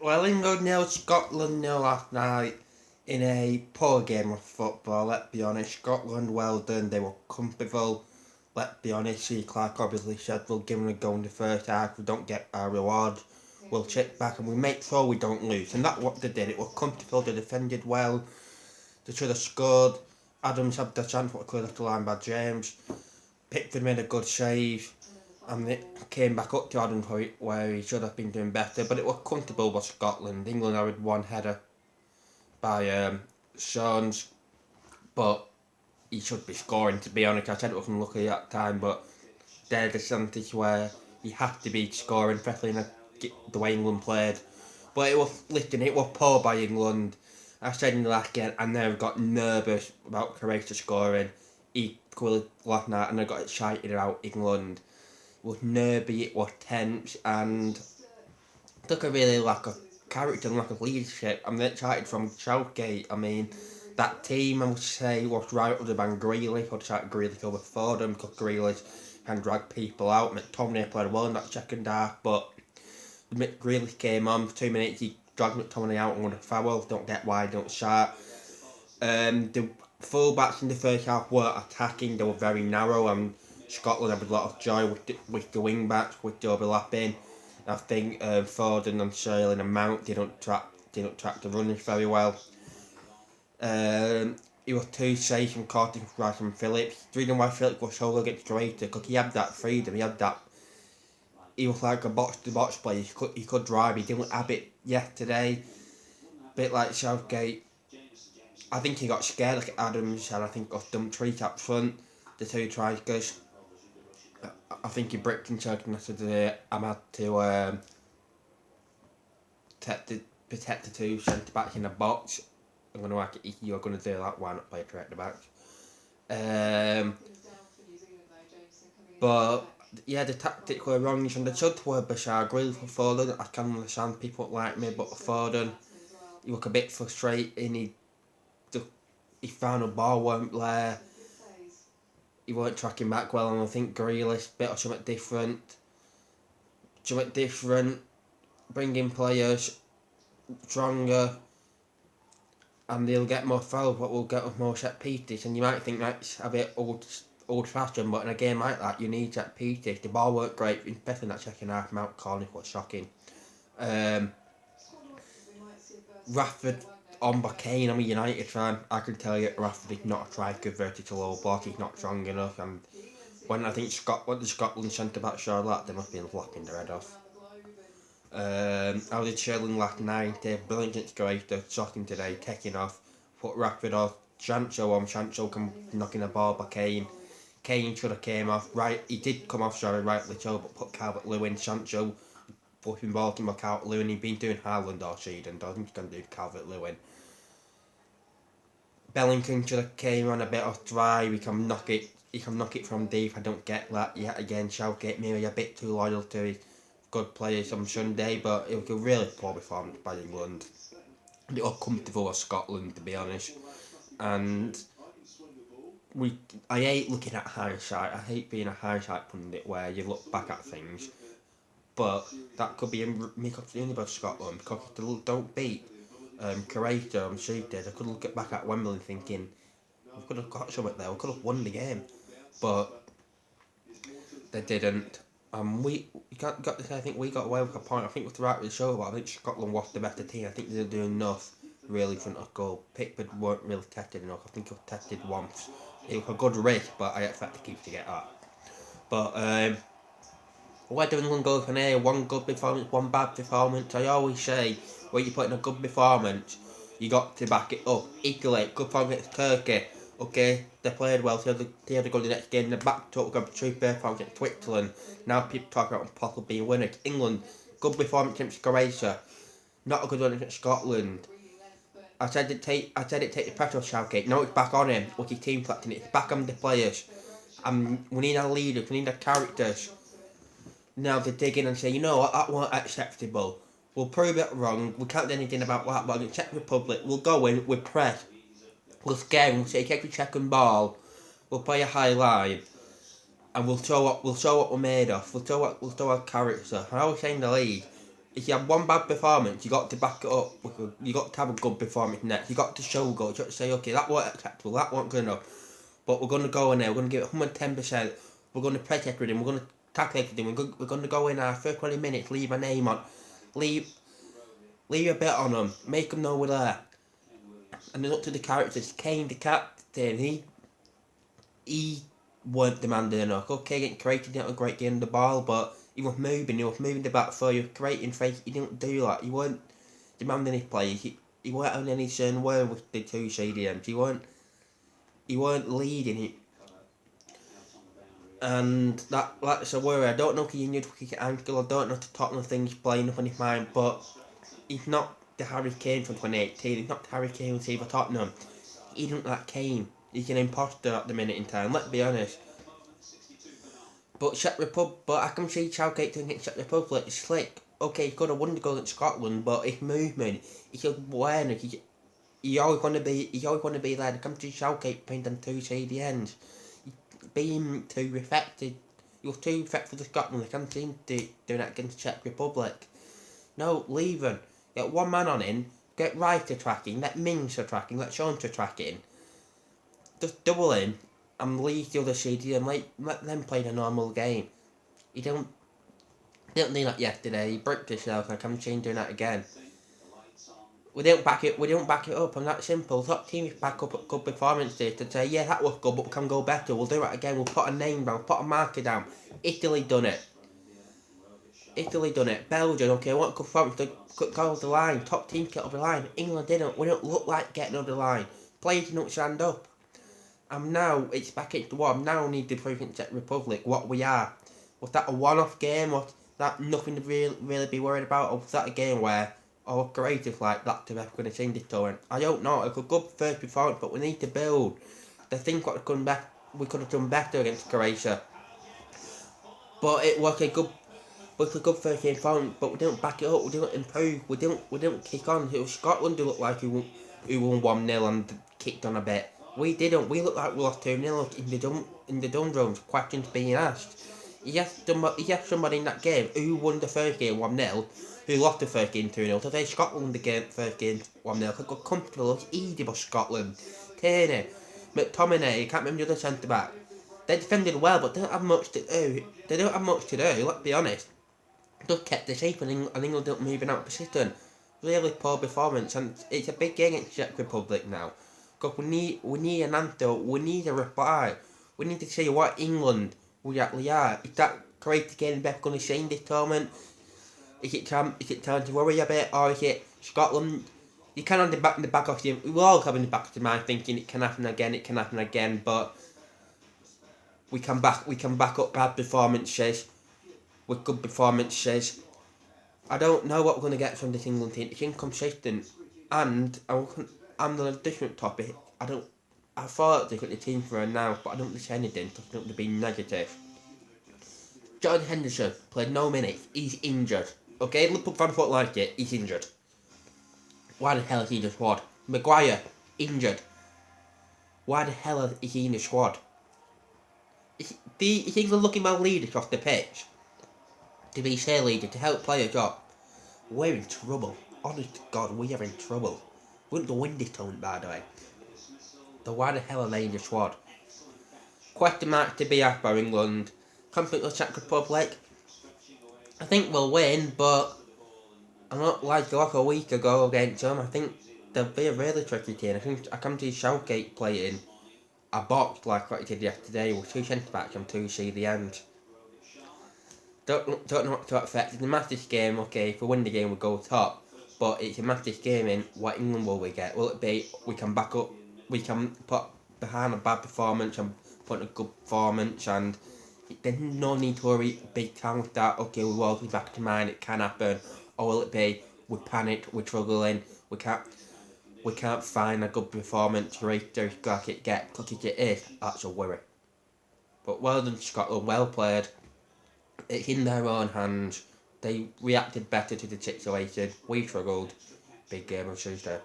Well, England nil, Scotland nil last night in a poor game of football, let's be honest. Scotland, well done, they were comfortable. Let's be honest, see, Clark obviously said we'll give them a go in the first half, we don't get our reward. We'll check back and we make sure we don't lose. And that's what they did. It was comfortable, they defended well, they should have scored. Adams had the chance, what cleared off the line by James. Pickford made a good save. And it came back up to Adams where he should have been doing better, but it was comfortable with Scotland. England had one header by Sean's, but he should be scoring, to be honest. I said it wasn't lucky at that time, but there's a percentage where he had to be scoring, especially in the way England played. But it was poor by England. I said in the last game, I never got nervous about Croatia scoring equally last night, and I got excited about England. It was nervy, it was tense, and took a really lack of character and lack of leadership. I'm excited from Southgate. I mean, that team, I would say, was right other than Grealish. I'd start Grealish over Fordham because Grealish can drag people out. McTominay played well in that second half, but Grealish came on for 2 minutes. He dragged McTominay out and won a foul. Don't get why, don't start. The full-backs in the first half were attacking. They were very narrow, and Scotland had a lot of joy with the wing-backs, with the overlapping. I think Foden and Sterling and Mount didn't track the runners very well. He was too safe from Curtis rather than Phillips. The reason why Phillips was so against Croatia because he had that freedom. He was like a box-to-box player. He could drive. He didn't have it yesterday. Bit like Southgate. I think he got scared like Adams, and I think got Dumfries up front. The two strikers. I think he bricked himself yesterday. I'm had to protect the two centre backs in the box. I'm going to ask if you're going to do that. Why not play direct backs? But yeah, the tactics were wrong. And the should were Bashar Grill for Foden. I can understand people like me, but Foden, he looked a bit frustrating. His final ball weren't there. He weren't tracking back well, and I think Grealish bit of something different. Bringing players stronger, and they'll get more fouls, but we'll get more set pieces. And you might think that's a bit old-fashioned, but in a game like that, you need set pieces. The ball weren't great, especially in that second half. Mount Cornish was shocking. Rashford on Kane, I'm a United fan. I can tell you Rashford is not a striker verted to low block. He's not strong enough, and when I think the Scotland centre back showed that, they must be laughing their head off. I did Sherlin last night, brilliant against Croatia, shocking today, taking off, put Rashford off, Sancho come knocking the ball by Kane. Kane should have came off, right, he did come off, sorry, rightly so, but put Calvert-Lewin, Sancho, flipping ball to Calvert-Lewin, he's been doing Haaland all season, doesn't he's going to do Calvert-Lewin. Bellingham should have came on a bit of drive, he can knock it from deep, I don't get that yet again. Southgate maybe a bit too loyal to his good players on Sunday, but it was a really poor performance by England. They were comfortable with Scotland, to be honest, and I hate looking at hindsight. I hate being a hindsight pundit where you look back at things, but that could be a make up the about Scotland because if they don't beat Croatia on Tuesday, they could look back at Wembley thinking we could have got something there, we could have won the game, but they didn't. We got to say, I think we got away with a point. I think it was the right with the show, but I think Scotland was the better team. I think they didn't do enough really front of goal. Pickford weren't really tested enough. I think he was tested once. It was a good risk, but I expect to keep to get that. But where do England go from here? One good performance, one bad performance. I always say, when you put in a good performance, you got to back it up. Italy, good performance against Turkey. Okay, they played well, so they had to go to the next game. They backed up, got two performances against Switzerland. Now people talk about possibly being winners. England, good performance against Croatia. Not a good one against Scotland. I said it take the pressure off Southgate. Now it's back on him. With his team collecting it, it's back on the players. We need our leaders, we need our characters. Now to dig in and say, you know what, that wasn't acceptable. We'll prove it wrong. We can't do anything about that. But in Czech Republic, we'll go in, we'll press. We'll scare them, we'll take every second ball, we'll play a high line, and we'll show what we're made of. We'll show our character. I always say in the league, if you have one bad performance, you got to back it up. You got to have a good performance next. You got to show goals. You got to say, okay, that wasn't acceptable. That wasn't good enough. But we're going to go in there. We're going to give it 110%. We're going to press everything. We're going to tackle everything. We're going to go in our first 20 minutes. Leave a name on. Leave a bit on them. Make them know we're there. And then up to the characters. Kane, the captain, he weren't demanding enough. Okay, getting created, not a great game of the ball, but he was moving the back four, he was creating fake, he didn't do that. He weren't demanding his plays, he weren't having any certain word with the two CDMs, he weren't leading it. And that's a worry. I don't know if he injured his ankle, I don't know if the Tottenham thing's playing up on his mind, but he's not the Harry Kane from 2018, he's not the Harry Kane who's for Tottenham. He isn't that Kane. He's an imposter at the minute in time, let's be honest. But I can see Southgate doing it Czech Republic. It's slick. Okay, he could have won the goal against Scotland, but his movement, his awareness, he always want to be there. I come to Southgate playing on two CDNs. Being too effective. He was too effective for Scotland. I can't seem to do that against Czech Republic. No, leave him. Get one man on in. Get Rice to tracking. Let Mings to tracking. Let Sean to tracking. Just double him and leave the other CD and let them play the normal game. You didn't do that yesterday. He bricked himself and I can't see him doing that again. We don't back it up, and that's simple. Top teams back up at good performances to say, yeah, that was good, but we can go better. We'll do it again. We'll put a name down, put a marker down. Italy done it. Belgium, okay, what good performance to go over the line. Top teams get over the line. England didn't. We don't look like getting over the line. Players didn't stand up. And now it's back into what now need to prove in Czech Republic what we are. Was that a one-off game? Was that nothing to really be worried about? Or was that a game where our creative like that to have going to change this tournament? I don't know. It was a good first performance, but we need to build. I think we could have done better against Croatia. But it was a good first game performance, but we didn't back it up, we didn't improve, we didn't kick on. It was Scotland who looked like who won 1-0 and kicked on a bit. We didn't. We looked like we lost 2-0 in the Dundrums. Questions being asked. You have somebody in that game who won the first game 1-0, who lost the first game 2-0. Today Scotland won the first game 1-0. Could go comfortable. It's easy for Scotland. Tierney, McTominay, can't remember the other centre back. They defended well, but they don't have much to do. Let's be honest. Just kept the shape and England don't moving out of position. Really poor performance, and it's a big game against Czech Republic now. Because we need an answer, we need a reply. We need to see what England we actually are. Is that creative game Beth going to change this tournament? Is it time to worry a bit, or is it Scotland? You can have in the back of your, we all have in the back of your mind thinking it can happen again, but we can back up bad performances with good performances. I don't know what we're going to get from this England team. It's inconsistent. And on a different topic, I thought they got the team for her now, but I don't think anything. I don't want to be negative. John Henderson played no minutes. He's injured. Okay, Liverpool fans won't like it. He's injured. Why the hell is he in the squad? Maguire, injured. Why the hell is he in the squad? Is England looking for leaders off the pitch? To be share leader, to help players up? We're in trouble. Honest to God, we are in trouble. We wouldn't win this tournament, by the way. So why the hell are they in the squad? Question mark to be asked by England. Confident with Czech Republic. I think we'll win, but I'm not like a week ago against them. I think they'll be a really tricky team. I think I come to Southgate playing a box like what he did yesterday with two centre backs and two CDMs. Don't know what to expect. It's a massive game. Okay, if we win the game, we go top. But it's a massive game in what England will we get? Will it be we can back up, we can put behind a bad performance and put a good performance, and there's no need to worry big time with that. Okay, we will be back to mind, it can happen. Or will it be we panicked, we're struggling, we can't find a good performance rate to like it get, because if it is, that's a worry. But well done Scotland, well played. It's in their own hands. They reacted better to the situation. We struggled. Big game on Tuesday.